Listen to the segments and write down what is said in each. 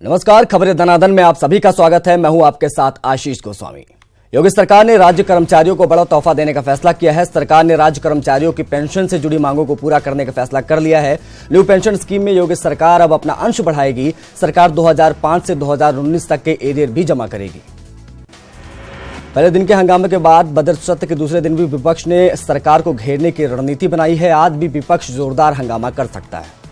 नमस्कार, खबरें दनादन में आप सभी का स्वागत है। मैं हूं आपके साथ आशीष गोस्वामी। योगी सरकार ने राज्य कर्मचारियों को बड़ा तोहफा देने का फैसला किया है। सरकार ने राज्य कर्मचारियों की पेंशन से जुड़ी मांगों को पूरा करने का फैसला कर लिया है। न्यू पेंशन स्कीम में योगी सरकार अब अपना अंश बढ़ाएगी। सरकार 2005 से 2019 तक के एरियर भी जमा करेगी। पहले दिन के हंगामे के बाद बजट सत्र के दूसरे दिन भी विपक्ष ने सरकार को घेरने की रणनीति बनाई है। आज भी विपक्ष जोरदार हंगामा कर सकता है।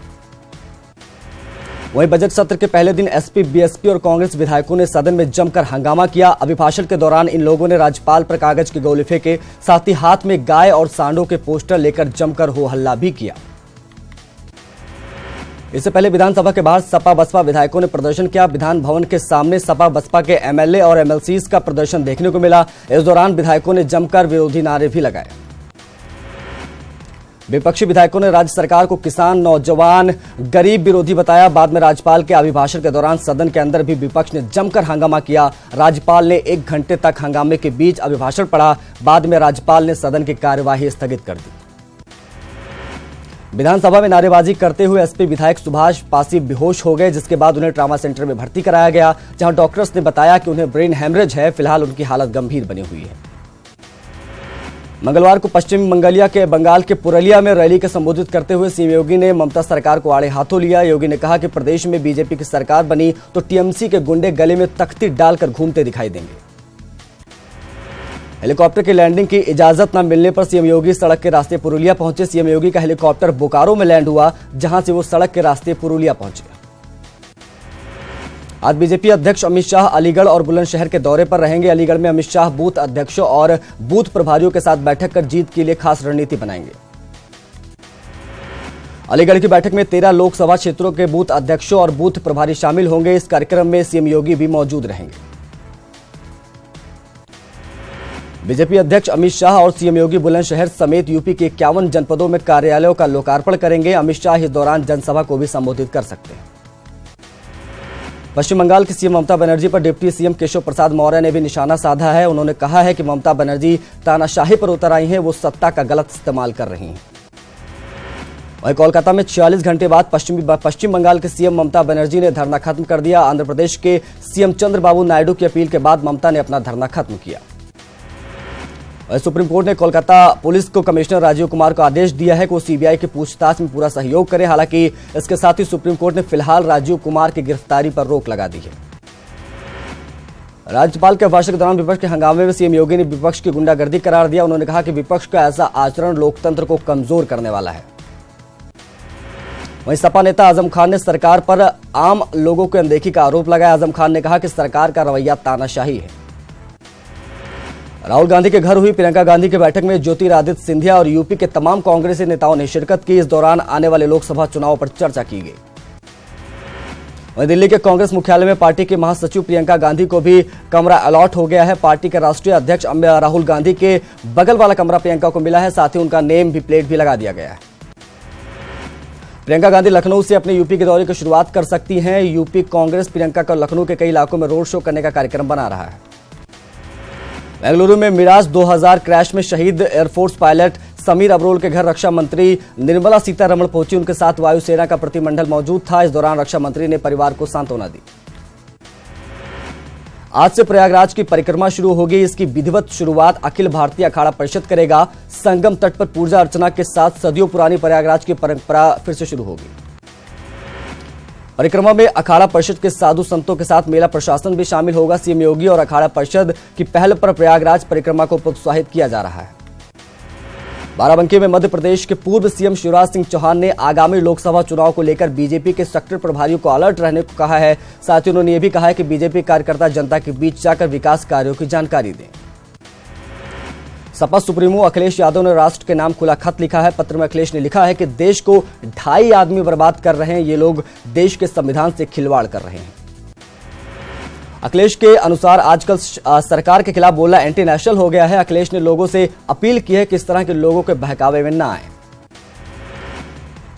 वहीं बजट सत्र के पहले दिन एसपी, बीएसपी और कांग्रेस विधायकों ने सदन में जमकर हंगामा किया। अभिभाषण के दौरान इन लोगों ने राज्यपाल पर कागज के गोले फेंके, साथ ही हाथ में गाय और सांडों के पोस्टर लेकर जमकर हो हल्ला भी किया। इससे पहले विधानसभा के बाहर सपा बसपा विधायकों ने प्रदर्शन किया। विधान भवन के सामने सपा बसपा के एमएलए और एमएलसीज का प्रदर्शन देखने को मिला। इस दौरान विधायकों ने जमकर विरोधी नारे भी लगाए। विपक्षी विधायकों ने राज्य सरकार को किसान, नौजवान, गरीब विरोधी बताया। बाद में राज्यपाल के अभिभाषण के दौरान सदन के अंदर भी विपक्ष ने जमकर हंगामा किया। राज्यपाल ने 1 घंटे तक हंगामे के बीच अभिभाषण पढ़ा। बाद में राज्यपाल ने सदन की कार्यवाही स्थगित कर दी। विधानसभा में नारेबाजी करते हुए एसपी विधायक सुभाष पासी बेहोश हो गए, जिसके बाद उन्हें ट्रामा सेंटर में भर्ती कराया गया, जहां डॉक्टर्स ने बताया कि उन्हें ब्रेन हेमरेज है। फिलहाल उनकी हालत गंभीर बनी हुई है। मंगलवार को पश्चिम मंगोलिया के बंगाल के पुरुलिया में रैली को संबोधित करते हुए सीएम योगी ने ममता सरकार को आड़े हाथों लिया। योगी ने कहा कि प्रदेश में बीजेपी की सरकार बनी तो टीएमसी के गुंडे गले में तख्ती डालकर घूमते दिखाई देंगे। हेलीकॉप्टर की लैंडिंग की इजाजत न मिलने पर सीएम योगी सड़क के रास्ते पुरुलिया पहुंचे। सीएम योगी का हेलीकॉप्टर बोकारो में लैंड हुआ, जहां से वो सड़क के रास्ते पुरुलिया पहुंचे। आज बीजेपी अध्यक्ष अमित शाह अलीगढ़ और बुलंदशहर के दौरे पर रहेंगे। अलीगढ़ में अमित शाह बूथ अध्यक्षों और बूथ प्रभारियों के साथ बैठक कर जीत के लिए खास रणनीति बनाएंगे। अलीगढ़ की बैठक में 13 लोकसभा क्षेत्रों के बूथ अध्यक्षों और बूथ प्रभारी शामिल होंगे। इस कार्यक्रम में सीएम योगी भी मौजूद रहेंगे। बीजेपी अध्यक्ष अमित शाह और सीएम योगी बुलंदशहर समेत यूपी के 51 जनपदों में कार्यालयों का लोकार्पण करेंगे। अमित शाह इस दौरान जनसभा को भी संबोधित कर सकते हैं। पश्चिम बंगाल की सीएम ममता बनर्जी पर डिप्टी सीएम केशव प्रसाद मौर्य ने भी निशाना साधा है। उन्होंने कहा है कि ममता बनर्जी तानाशाही पर उतर आई हैं, वो सत्ता का गलत इस्तेमाल कर रही हैं। वहीं कोलकाता में 46 घंटे बाद पश्चिम बंगाल के सीएम ममता बनर्जी ने धरना खत्म कर दिया। आंध्र प्रदेश के सीएम चंद्रबाबू नायडू की अपील के बाद ममता ने अपना धरना खत्म किया। सुप्रीम कोर्ट ने कोलकाता पुलिस को कमिश्नर राजीव कुमार को आदेश दिया है कि वो सीबीआई की पूछताछ में पूरा सहयोग करे। हालांकि इसके साथ ही सुप्रीम कोर्ट ने फिलहाल राजीव कुमार की गिरफ्तारी पर रोक लगा दी है। राज्यपाल के अभिभाषण के दौरान विपक्ष के हंगामे में सीएम योगी ने विपक्ष की गुंडागर्दी करार दिया। उन्होंने कहा कि विपक्ष का ऐसा आचरण लोकतंत्र को कमजोर करने वाला है। वहीं सपा नेता आजम खान ने सरकार पर आम लोगों की अनदेखी का आरोप लगाया। आजम खान ने कहा कि सरकार का रवैया तानाशाही है। राहुल गांधी के घर हुई प्रियंका गांधी की बैठक में ज्योतिरादित्य सिंधिया और यूपी के तमाम कांग्रेसी नेताओं ने शिरकत की। इस दौरान आने वाले लोकसभा चुनाव पर चर्चा की गई। वहीं दिल्ली के कांग्रेस मुख्यालय में पार्टी के महासचिव प्रियंका गांधी को भी कमरा अलॉट हो गया है। पार्टी के राष्ट्रीय अध्यक्ष राहुल गांधी के बगल वाला कमरा प्रियंका को मिला है। साथ ही उनका नेम भी प्लेट भी लगा दिया गया है। प्रियंका गांधी लखनऊ से अपने यूपी के दौरे की शुरुआत कर सकती हैं। यूपी कांग्रेस प्रियंका का लखनऊ के कई इलाकों में रोड शो करने का कार्यक्रम बना रहा है। बेंगलुरु में मिराज 2000 क्रैश में शहीद एयरफोर्स पायलट समीर अब्रोल के घर रक्षा मंत्री निर्मला सीतारमण पहुंची। उनके साथ वायुसेना का प्रतिमंडल मौजूद था। इस दौरान रक्षा मंत्री ने परिवार को सांत्वना दी। आज से प्रयागराज की परिक्रमा शुरू होगी। इसकी विधिवत शुरुआत अखिल भारतीय अखाड़ा परिषद करेगा। संगम तट पर पूजा अर्चना के साथ सदियों पुरानी प्रयागराज की परंपरा फिर से शुरू होगी। परिक्रमा में अखाड़ा परिषद के साधु संतों के साथ मेला प्रशासन भी शामिल होगा। सीएम योगी और अखाड़ा परिषद की पहल पर प्रयागराज परिक्रमा को प्रोत्साहित किया जा रहा है। बाराबंकी में मध्य प्रदेश के पूर्व सीएम शिवराज सिंह चौहान ने आगामी लोकसभा चुनाव को लेकर बीजेपी के सेक्टर प्रभारियों को अलर्ट रहने को कहा है। साथ ही उन्होंने यह भी कहा है कि बीजेपी कार्यकर्ता जनता के बीच जाकर विकास कार्यों की जानकारी दें। सपा सुप्रीमो अखिलेश यादव ने राष्ट्र के नाम खुला खत लिखा है। पत्र में अखिलेश ने लिखा है कि देश को 2.5 आदमी बर्बाद कर रहे हैं। ये लोग देश के संविधान से खिलवाड़ कर रहे हैं। अखिलेश के अनुसार आजकल सरकार के खिलाफ बोलना एंटी नेशनल हो गया है। अखिलेश ने लोगों से अपील की है कि इस तरह के लोगों के बहकावे में न आए।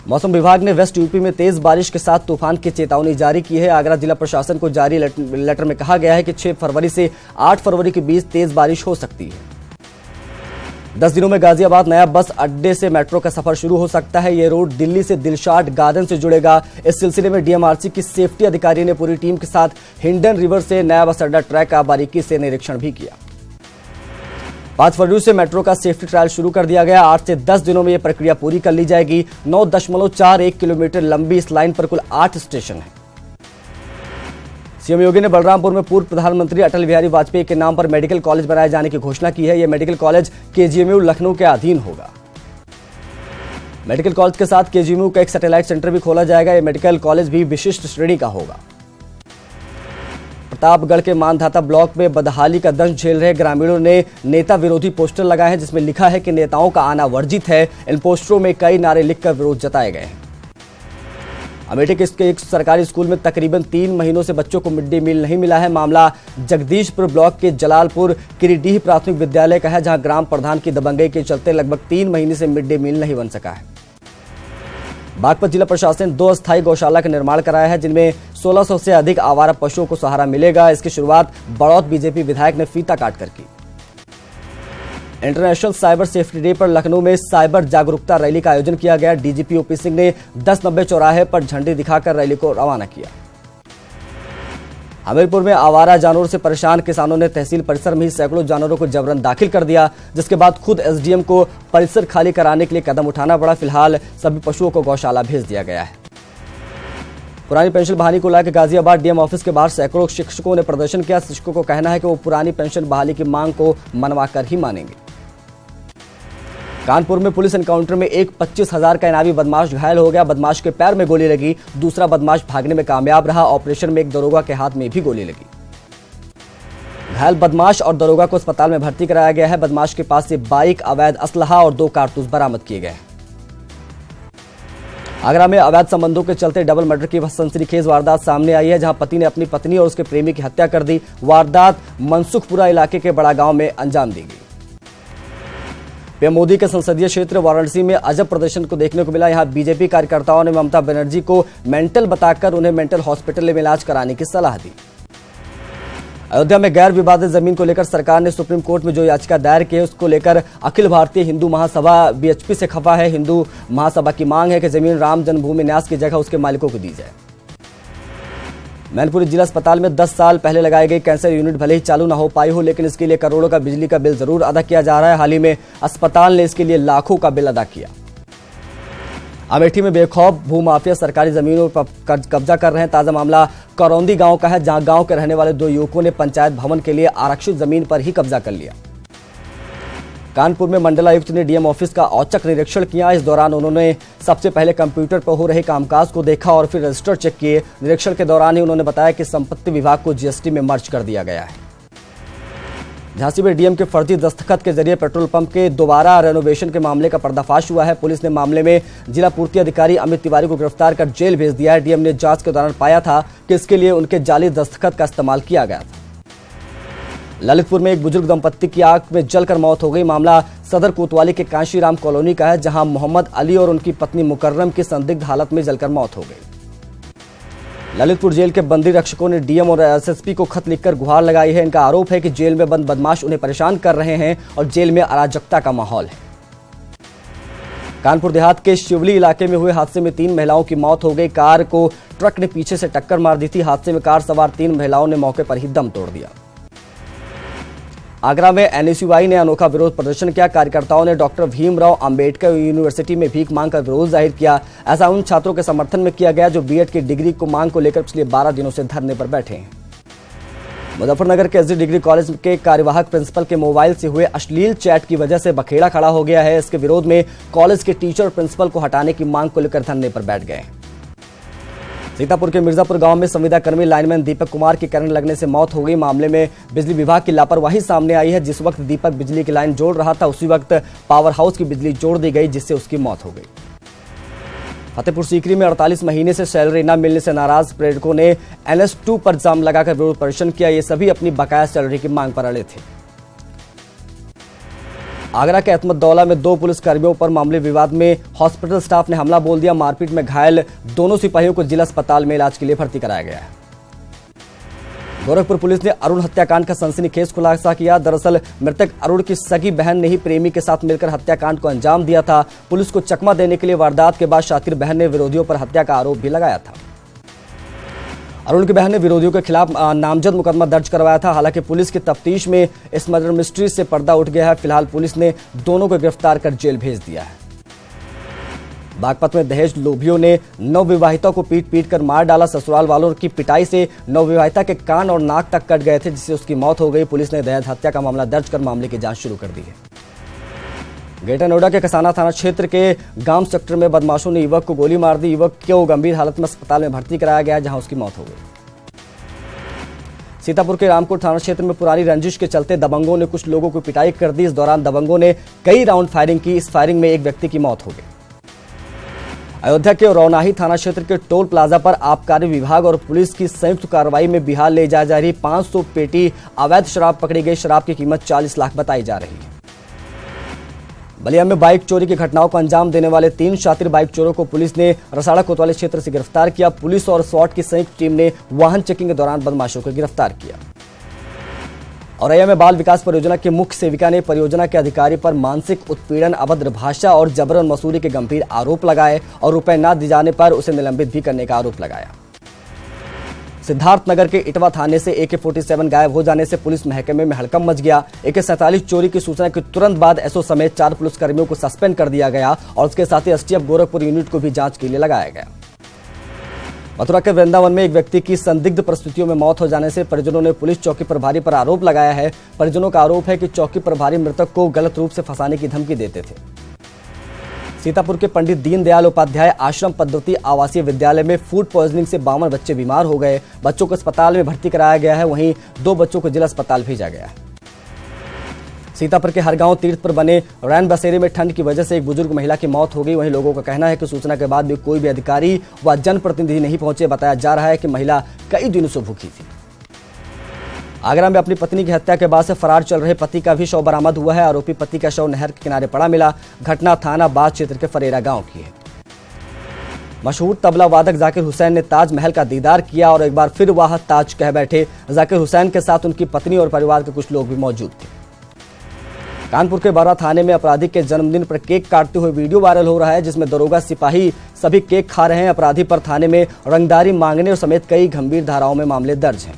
मौसम विभाग ने वेस्ट यूपी में तेज बारिश के साथ तूफान की चेतावनी जारी की है। आगरा जिला प्रशासन को जारी लेटर में कहा गया है कि 6 फरवरी से 8 फरवरी के बीच तेज बारिश हो सकती है। 10 दिनों में गाजियाबाद नया बस अड्डे से मेट्रो का सफर शुरू हो सकता है। ये रोड दिल्ली से दिलशाद गार्डन से जुड़ेगा। इस सिलसिले में डीएमआरसी की सेफ्टी अधिकारी ने पूरी टीम के साथ हिंडन रिवर से नया बस अड्डा ट्रैक का बारीकी से निरीक्षण भी किया। 5 फरवरी से मेट्रो का सेफ्टी ट्रायल शुरू कर दिया गया। 8 से 10 दिनों में यह प्रक्रिया पूरी कर ली जाएगी। 9.41 किलोमीटर लंबी इस लाइन पर कुल 8 स्टेशन हैं। सीएम योगी ने बलरामपुर में पूर्व प्रधानमंत्री अटल बिहारी वाजपेयी के नाम पर मेडिकल कॉलेज बनाए जाने की घोषणा की है। यह मेडिकल कॉलेज केजीएमयू लखनऊ के अधीन होगा। मेडिकल कॉलेज के साथ केजीएमयू का एक सैटेलाइट सेंटर भी खोला जाएगा। यह मेडिकल कॉलेज भी विशिष्ट श्रेणी का होगा। प्रतापगढ़ के मानधाता ब्लॉक में बदहाली का दंश झेल रहे ग्रामीणों ने नेता विरोधी पोस्टर लगाए हैं, जिसमें लिखा है कि नेताओं का आना वर्जित है। इन पोस्टरों में कई नारे लिखकर विरोध जताए गए हैं। अमेठी के एक सरकारी स्कूल में तकरीबन 3 महीनों से बच्चों को मिड डे मील नहीं मिला है। मामला जगदीशपुर ब्लॉक के जलालपुर किरीडीह प्राथमिक विद्यालय का है, जहां ग्राम प्रधान की दबंगई के चलते लगभग 3 महीने से मिड डे मील नहीं बन सका है। बागपत जिला प्रशासन 2 अस्थायी गौशाला का निर्माण कराया है, जिनमें 1600 से अधिक आवारा पशुओं को सहारा मिलेगा। इसकी शुरुआत बड़ौत बीजेपी विधायक ने फीता काटकर की। इंटरनेशनल साइबर सेफ्टी डे पर लखनऊ में साइबर जागरूकता रैली का आयोजन किया गया। डीजीपी ओपी सिंह ने 1090 चौराहे पर झंडी दिखाकर रैली को रवाना किया। हमीरपुर में आवारा जानवरों से परेशान किसानों ने तहसील परिसर में ही सैकड़ों जानवरों को जबरन दाखिल कर दिया, जिसके बाद खुद एसडीएम को परिसर खाली कराने के लिए कदम उठाना पड़ा। फिलहाल सभी पशुओं को गौशाला भेज दिया गया है। पुरानी पेंशन बहाली को लेकर गाजियाबाद डीएम ऑफिस के बाहर सैकड़ों शिक्षकों ने प्रदर्शन किया। शिक्षकों को कहना है कि वो पुरानी पेंशन बहाली की मांग को मनवाकर ही मानेंगे। कानपुर में पुलिस एनकाउंटर में एक 25,000 का इनामी बदमाश घायल हो गया। बदमाश के पैर में गोली लगी, दूसरा बदमाश भागने में कामयाब रहा। ऑपरेशन में एक दरोगा के हाथ में भी गोली लगी। घायल बदमाश और दरोगा को अस्पताल में भर्ती कराया गया है। बदमाश के पास से बाइक, अवैध असलहा और 2 कारतूस बरामद किए गए। आगरा में अवैध संबंधों के चलते डबल मर्डर की सनसनीखेज वारदात सामने आई है, जहां पति ने अपनी पत्नी और उसके प्रेमी की हत्या कर दी। वारदात मनसुखपुरा इलाके के बड़ा गांव में अंजाम दी गई। पीएम मोदी के संसदीय क्षेत्र वाराणसी में अजब प्रदर्शन को देखने को मिला। यहां बीजेपी कार्यकर्ताओं ने ममता बनर्जी को मेंटल बताकर उन्हें मेंटल हॉस्पिटल में इलाज कराने की सलाह दी। अयोध्या में गैर विवादित जमीन को लेकर सरकार ने सुप्रीम कोर्ट में जो याचिका दायर की है, उसको लेकर अखिल भारतीय हिंदू महासभा बीएचपी से खफा है। हिंदू महासभा की मांग है कि जमीन राम जन्मभूमि न्यास की जगह उसके मालिकों को दी जाए। मैनपुरी जिला अस्पताल में 10 साल पहले लगाई गई कैंसर यूनिट भले ही चालू न हो पाई हो, लेकिन इसके लिए करोड़ों का बिजली का बिल जरूर अदा किया जा रहा है। हाल ही में अस्पताल ने इसके लिए लाखों का बिल अदा किया। अमेठी में बेखौफ भूमाफिया सरकारी जमीनों पर कब्जा कर रहे हैं। ताजा मामला करौंदी गांव का है, जहां गांव के रहने वाले 2 युवकों ने पंचायत भवन के लिए आरक्षित जमीन पर ही कब्जा कर लिया। कानपुर में मंडलायुक्त ने डीएम ऑफिस का औचक निरीक्षण किया। इस दौरान उन्होंने सबसे पहले कंप्यूटर पर हो रहे कामकाज को देखा और फिर रजिस्टर चेक किए। निरीक्षण के दौरान ही उन्होंने बताया कि संपत्ति विभाग को जीएसटी में मर्ज कर दिया गया है। झांसी में डीएम के फर्जी दस्तखत के जरिए पेट्रोल पंप के दोबारा रेनोवेशन के मामले का पर्दाफाश हुआ है। पुलिस ने मामले में जिला पूर्ति अधिकारी अमित तिवारी को गिरफ्तार कर जेल भेज दिया है। डीएम ने जांच के दौरान पाया था कि इसके लिए उनके जाली दस्तखत का इस्तेमाल किया गया था। ललितपुर में एक बुजुर्ग दंपत्ति की आग में जलकर मौत हो गई। मामला सदर कोतवाली के कांशीराम कॉलोनी का है, जहां मोहम्मद अली और उनकी पत्नी मुकर्रम की संदिग्ध हालत में जलकर मौत हो गई। ललितपुर जेल के बंदी रक्षकों ने डीएम और एसएसपी को खत लिखकर गुहार लगाई है। इनका आरोप है कि जेल में बंद बदमाश उन्हें परेशान कर रहे हैं और जेल में अराजकता का माहौल है। कानपुर देहात के शिवली इलाके में हुए हादसे में 3 महिलाओं की मौत हो गई। कार को ट्रक ने पीछे से टक्कर मार दी थी। हादसे में कार सवार 3 महिलाओं ने मौके पर ही दम तोड़ दिया। आगरा में एनएसयूआई ने अनोखा विरोध प्रदर्शन किया। कार्यकर्ताओं ने डॉक्टर भीमराव अंबेडकर यूनिवर्सिटी में भीख मांग कर विरोध जाहिर किया। ऐसा उन छात्रों के समर्थन में किया गया जो बीएड की डिग्री को मांग को लेकर पिछले 12 दिनों से धरने पर बैठे हैं। मुजफ्फरनगर के एसडी डिग्री कॉलेज के कार्यवाहक प्रिंसिपल के मोबाइल से हुए अश्लील चैट की वजह से बखेड़ा खड़ा हो गया है। इसके विरोध में कॉलेज के टीचर और प्रिंसिपल को हटाने की मांग को लेकर धरने पर बैठ गए। सीतापुर के मिर्जापुर गांव में संविदा कर्मी लाइनमैन दीपक कुमार की करंट लगने से मौत हो गई। मामले में बिजली विभाग की लापरवाही सामने आई है। जिस वक्त दीपक बिजली की लाइन जोड़ रहा था, उसी वक्त पावर हाउस की बिजली जोड़ दी गई, जिससे उसकी मौत हो गई। फतेहपुर सीकरी में 48 महीने से सैलरी न मिलने से नाराज प्रेरकों ने NS2 पर जाम लगाकर विरोध प्रदर्शन किया। ये सभी अपनी बकाया सैलरी की मांग पर अड़े थे। आगरा के अहमददौला में 2 पुलिसकर्मियों पर मामूली विवाद में हॉस्पिटल स्टाफ ने हमला बोल दिया। मारपीट में घायल दोनों सिपाहियों को जिला अस्पताल में इलाज के लिए भर्ती कराया गया है। गोरखपुर पुलिस ने अरुण हत्याकांड का सनसनीखेज खुलासा किया। दरअसल मृतक अरुण की सगी बहन ने ही प्रेमी के साथ मिलकर हत्याकांड को अंजाम दिया था। पुलिस को चकमा देने के लिए वारदात के बाद शातिर बहन ने विरोधियों पर हत्या का आरोप भी लगाया था। अरुण की बहन ने विरोधियों के खिलाफ नामजद मुकदमा दर्ज करवाया था। हालांकि पुलिस की तफ्तीश में इस मर्डर मिस्ट्री से पर्दा उठ गया है। फिलहाल पुलिस ने दोनों को गिरफ्तार कर जेल भेज दिया है। बागपत में दहेज लोभियों ने नवविवाहिता को पीट कर मार डाला। ससुराल वालों की पिटाई से नवविवाहिता के कान और नाक तक कट गए थे, जिससे उसकी मौत हो गई। पुलिस ने दहेज हत्या का मामला दर्ज कर मामले की जांच शुरू कर दी है। ग्रेटर नोएडा के कसाना थाना क्षेत्र के गांव सेक्टर में बदमाशों ने युवक को गोली मार दी। युवक को गंभीर हालत में अस्पताल में भर्ती कराया गया, जहां उसकी मौत हो गई। सीतापुर के रामकोट थाना क्षेत्र में पुरानी रंजिश के चलते दबंगों ने कुछ लोगों को पिटाई कर दी। इस दौरान दबंगों ने कई राउंड फायरिंग की। इस फायरिंग में एक व्यक्ति की मौत हो गई। अयोध्या के रौनाही थाना क्षेत्र के टोल प्लाजा पर आबकारी विभाग और पुलिस की संयुक्त कार्रवाई में बिहार ले जा रही 500 पेटी अवैध शराब पकड़ी गई। शराब की कीमत 40 लाख बताई जा रही है। बलिया में बाइक चोरी की घटनाओं को अंजाम देने वाले 3 शातिर बाइक चोरों को पुलिस ने रसाड़ा कोतवाली क्षेत्र से गिरफ्तार किया। पुलिस और स्वाट की संयुक्त टीम ने वाहन चेकिंग के दौरान बदमाशों को गिरफ्तार किया। औरैया में बाल विकास परियोजना के मुख्य सेविका ने परियोजना के अधिकारी पर मानसिक उत्पीड़न, अभद्र भाषा और जबरन मसूरी के गंभीर आरोप लगाए और रुपए न दिए जाने पर उसे निलंबित भी करने का आरोप लगाया। सिद्धार्थनगर के इटवा थाने से AK-47 गायब हो जाने से पुलिस महकमे में हड़कंप मच गया। AK-47 चोरी की सूचना के तुरंत बाद एसओ समेत 4 पुलिसकर्मियों को सस्पेंड कर दिया गया और उसके साथ ही STF गोरखपुर यूनिट को भी जांच के लिए लगाया गया। मथुरा के वृंदावन में एक व्यक्ति की संदिग्ध परिस्थितियों में मौत हो जाने से परिजनों ने पुलिस चौकी प्रभारी पर आरोप लगाया है। परिजनों का आरोप है कि चौकी प्रभारी मृतक को गलत रूप से फंसाने की धमकी देते थे। सीतापुर के पंडित दीनदयाल उपाध्याय आश्रम पद्धति आवासीय विद्यालय में फूड पॉइजनिंग से 52 बच्चे बीमार हो गए। बच्चों को अस्पताल में भर्ती कराया गया है, वहीं 2 बच्चों को जिला अस्पताल भेजा गया है। सीतापुर के हरगांव तीर्थ पर बने रैन बसेरे में ठंड की वजह से एक बुजुर्ग महिला की मौत हो गई। वहीं लोगों का कहना है कि सूचना के बाद भी कोई भी अधिकारी व जनप्रतिनिधि नहीं पहुंचे। बताया जा रहा है कि महिला कई दिनों से भूखी थी। आगरा में अपनी पत्नी की हत्या के बाद से फरार चल रहे पति का भी शव बरामद हुआ है। आरोपी पति का शव नहर के किनारे पड़ा मिला। घटना थाना बाग क्षेत्र के फरेरा गांव की है। मशहूर तबला वादक जाकिर हुसैन ने ताजमहल का दीदार किया और एक बार फिर वह ताज कह बैठे। जाकिर हुसैन के साथ उनकी पत्नी और परिवार के कुछ लोग भी मौजूद थे। कानपुर के बारा थाने में अपराधी के जन्मदिन पर केक काटते हुए वीडियो वायरल हो रहा है, जिसमें दरोगा सिपाही सभी केक खा रहे हैं। अपराधी पर थाने में रंगदारी मांगने और समेत कई गंभीर धाराओं में मामले दर्ज हैं।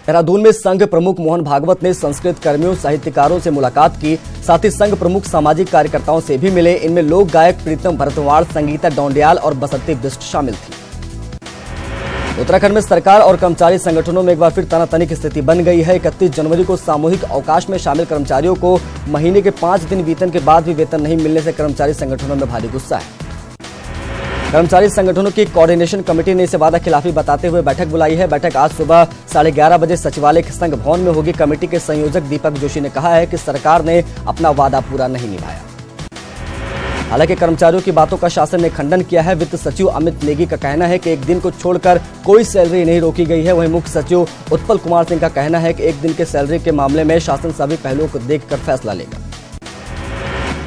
देहरादून में संघ प्रमुख मोहन भागवत ने संस्कृत कर्मियों, साहित्यकारों से मुलाकात की। साथ ही संघ प्रमुख सामाजिक कार्यकर्ताओं से भी मिले। इनमें लोक गायक प्रीतम भरतवाड़, संगीता डोंडियाल और बसंती बिष्ट शामिल थी। उत्तराखंड में सरकार और कर्मचारी संगठनों में एक बार फिर तनातनी की स्थिति बन गई है। 31 जनवरी को सामूहिक अवकाश में शामिल कर्मचारियों को महीने के 5 दिन वेतन के बाद भी वेतन नहीं मिलने से कर्मचारी संगठनों में भारी गुस्सा है। कर्मचारी संगठनों की कोऑर्डिनेशन कमेटी ने इसे वादा खिलाफी बताते हुए बैठक बुलाई है। बैठक आज सुबह 11:30 बजे सचिवालय के संघ भवन में होगी। कमेटी के संयोजक दीपक जोशी ने कहा है कि सरकार ने अपना वादा पूरा नहीं निभाया। हालांकि कर्मचारियों की बातों का शासन ने खंडन किया है। वित्त सचिव अमित नेगी का कहना है कि एक दिन को छोड़कर कोई सैलरी नहीं रोकी गई है। वहीं मुख्य सचिव उत्पल कुमार सिंह का कहना है कि एक दिन के सैलरी के मामले में शासन सभी पहलुओं को देखकर फैसला लेगा।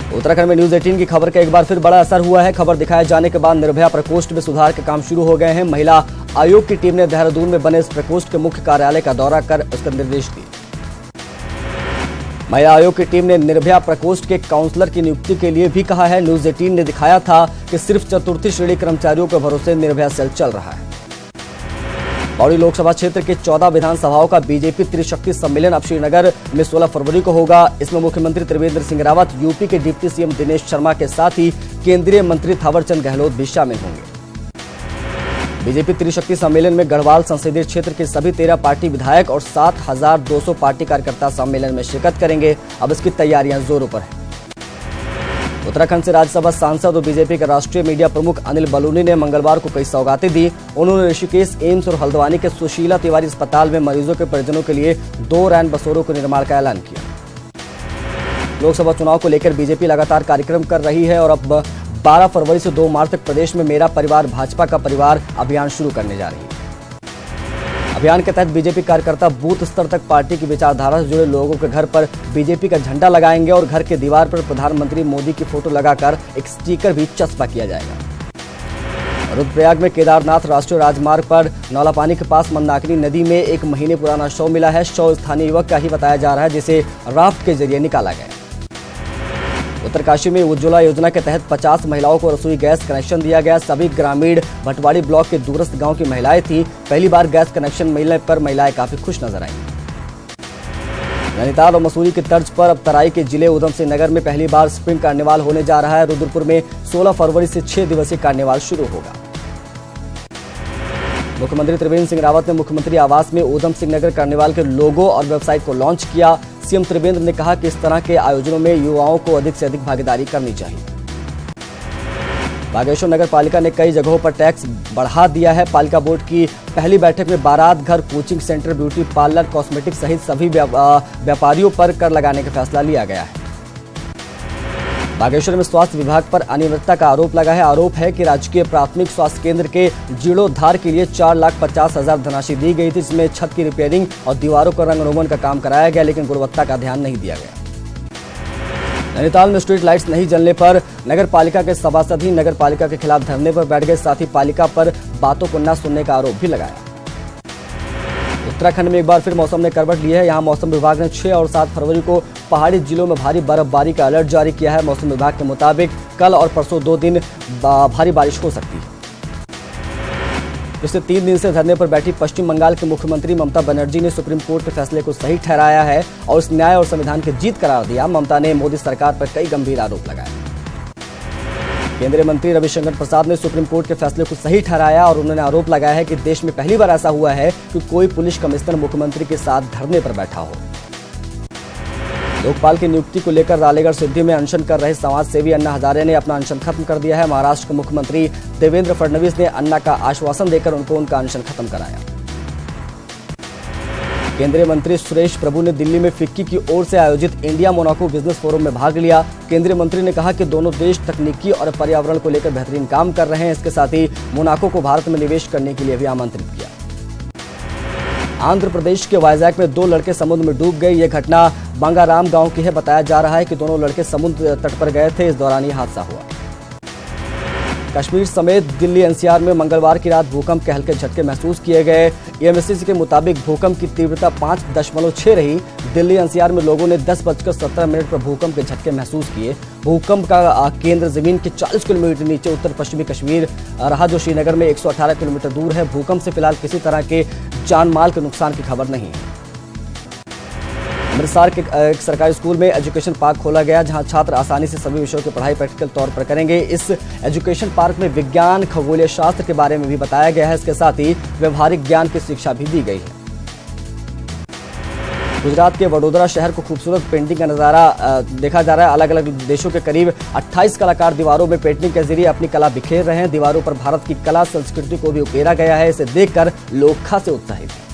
उत्तराखंड में न्यूज 18 की खबर का एक बार फिर बड़ा असर हुआ है। खबर दिखाए जाने के बाद निर्भया प्रकोष्ठ में सुधार के काम शुरू हो गए हैं। महिला आयोग की टीम ने देहरादून में बने इस प्रकोष्ठ के मुख्य कार्यालय का दौरा कर उसका निर्देश दिए। महिला आयोग की टीम ने निर्भया प्रकोष्ठ के काउंसलर की नियुक्ति के लिए भी कहा है। न्यूज 18 ने दिखाया था कि सिर्फ चतुर्थी श्रेणी कर्मचारियों के भरोसे निर्भया सेल चल रहा है। पौड़ी लोकसभा क्षेत्र के 14 विधानसभाओं का बीजेपी त्रिशक्ति सम्मेलन अब श्रीनगर में 16 फरवरी को होगा। इसमें मुख्यमंत्री त्रिवेंद्र सिंह रावत, यूपी के डिप्टी सीएम दिनेश शर्मा के साथ ही केंद्रीय मंत्री थावरचंद गहलोत भी शामिल होंगे। बीजेपी त्रिशक्ति सम्मेलन में गढ़वाल संसदीय क्षेत्र के सभी 13 पार्टी विधायक और 7,200 पार्टी कार्यकर्ता सम्मेलन में शिरकत करेंगे। अब इसकी तैयारियां जोरों पर है। उत्तराखंड से राज्यसभा सांसद और बीजेपी के राष्ट्रीय मीडिया प्रमुख अनिल बलूनी ने मंगलवार को कई सौगातें दी। उन्होंने ऋषिकेश, एम्स और हल्द्वानी के सुशीला तिवारी अस्पताल में मरीजों के परिजनों के लिए 2 रैन बसेरों के निर्माण का ऐलान किया। लोकसभा चुनाव को लेकर बीजेपी लगातार कार्यक्रम कर रही है और अब 12 फरवरी से 2 मार्च तक प्रदेश में मेरा परिवार भाजपा का परिवार अभियान शुरू करने जा रही है। अभियान के तहत बीजेपी कार्यकर्ता बूथ स्तर तक पार्टी की विचारधारा से जुड़े लोगों के घर पर बीजेपी का झंडा लगाएंगे और घर के दीवार पर प्रधानमंत्री मोदी की फोटो लगाकर एक स्टिकर भी चस्पा किया जाएगा। रुद्रप्रयाग में केदारनाथ राष्ट्रीय राजमार्ग पर नौलापानी के पास मंदाकिनी नदी में 1 महीने पुराना शव मिला है। शव स्थानीय युवक का ही बताया जा रहा है, जिसे राफ्ट के जरिए निकाला गया। उत्तरकाशी में उज्ज्वला योजना के तहत 50 महिलाओं को रसोई गैस कनेक्शन दिया गया। सभी ग्रामीण भटवाड़ी ब्लॉक के दूरस्थ गांव की महिलाएं थीं। पहली बार गैस कनेक्शन मिलने पर महिलाएं काफी खुश नजर आईं। नैनीताल और मसूरी की तर्ज पर अब तराई के जिले उधम सिंह नगर में पहली बार स्प्रिंग कार्निवाल होने जा रहा है। रुद्रपुर में 16 फरवरी से 6 दिवसीय कार्निवाल शुरू होगा। मुख्यमंत्री त्रिवेंद्र सिंह रावत ने मुख्यमंत्री आवास में उधम सिंह नगर कार्निवाल के लोगो और वेबसाइट को लॉन्च किया। सीएम त्रिवेंद्र ने कहा कि इस तरह के आयोजनों में युवाओं को अधिक से अधिक भागीदारी करनी चाहिए। बागेश्वर नगर पालिका ने कई जगहों पर टैक्स बढ़ा दिया है। पालिका बोर्ड की पहली बैठक में बारात घर, coaching centre, beauty parlour, cosmetic सहित सभी व्यापारियों पर कर लगाने का फैसला लिया गया है। बागेश्वर में स्वास्थ्य विभाग पर अनियमितता का आरोप लगा है। आरोप है कि राजकीय प्राथमिक स्वास्थ्य केंद्र के जीर्णोद्धार के लिए 4,50,000 धनराशि दी गई थी, जिसमें छत की रिपेयरिंग और दीवारों का रंग रोगन का काम कराया गया, लेकिन गुणवत्ता का ध्यान नहीं दिया गया। नैनीताल में स्ट्रीट लाइट्स नहीं जलने पर नगर पालिका के सभासद ही नगर पालिका के खिलाफ धरने पर बैठ गए। साथ ही पालिका पर बातों को न सुनने का आरोप भी लगाया। उत्तराखंड में एक बार फिर मौसम ने करवट ली है। यहां मौसम विभाग ने 6 और 7 फरवरी को पहाड़ी जिलों में भारी बर्फबारी का अलर्ट जारी किया है। मौसम विभाग के मुताबिक कल और परसों 2 दिन भारी बारिश हो सकती है। पिछले 3 दिन से धरने पर बैठी पश्चिम बंगाल के मुख्यमंत्री ममता बनर्जी ने सुप्रीम कोर्ट के फैसले को सही ठहराया है और इस न्याय और संविधान की जीत करार दिया। ममता ने मोदी सरकार पर कई गंभीर आरोप लगाए। केंद्रीय मंत्री रविशंकर प्रसाद ने सुप्रीम कोर्ट के फैसले को सही ठहराया और उन्होंने आरोप लगाया है कि देश में पहली बार ऐसा हुआ है कि कोई पुलिस कमिश्नर मुख्यमंत्री के साथ धरने पर बैठा हो। लोकपाल की नियुक्ति को लेकर रालेगढ़ सिद्धि में अनशन कर रहे समाज सेवी अन्ना हजारे ने अपना अनशन खत्म कर दिया है। महाराष्ट्र के मुख्यमंत्री देवेंद्र फडणवीस ने अन्ना का आश्वासन देकर उनका अनशन खत्म कराया। केंद्रीय मंत्री सुरेश प्रभु ने दिल्ली में फिक्की की ओर से आयोजित इंडिया मोनाको बिजनेस फोरम में भाग लिया। केंद्रीय मंत्री ने कहा कि दोनों देश तकनीकी और पर्यावरण को लेकर बेहतरीन काम कर रहे हैं। इसके साथ ही मोनाको को भारत में निवेश करने के लिए भी आमंत्रित किया। आंध्र प्रदेश के वाइजैक में 2 लड़के समुद्र में डूब गए। यह घटना बंगाराम गांव की है। बताया जा रहा है कि दोनों लड़के समुद्र तट पर गए थे। इस दौरान यह हादसा हुआ। कश्मीर समेत दिल्ली एनसीआर में मंगलवार की रात भूकंप के हल्के झटके महसूस किए गए। एएमसी के मुताबिक भूकंप की तीव्रता 5.6 रही। दिल्ली एनसीआर में लोगों ने 10:17 पर भूकंप के झटके महसूस किए। भूकंप का केंद्र जमीन के 40 किलोमीटर नीचे उत्तर पश्चिमी कश्मीर रहा, जो श्रीनगर में 118 किलोमीटर दूर है। भूकंप से फिलहाल किसी तरह के जान माल के नुकसान की खबर नहीं है। अमृतसर के एक सरकारी स्कूल में एजुकेशन पार्क खोला गया, जहां छात्र आसानी से सभी विषयों की पढ़ाई प्रैक्टिकल तौर पर करेंगे। इस एजुकेशन पार्क में विज्ञान, खगोलीय शास्त्र के बारे में भी बताया गया है। इसके साथ ही व्यवहारिक ज्ञान की शिक्षा भी दी गई है। गुजरात के वडोदरा शहर को खूबसूरत पेंटिंग का नजारा देखा जा रहा है। अलग अलग देशों के करीब 28 कलाकार दीवारों में पेंटिंग के जरिए अपनी कला बिखेर रहे हैं। दीवारों पर भारत की कला संस्कृति को भी उकेरा गया है। इसे देखकर लोग खासे उत्साहित हैं।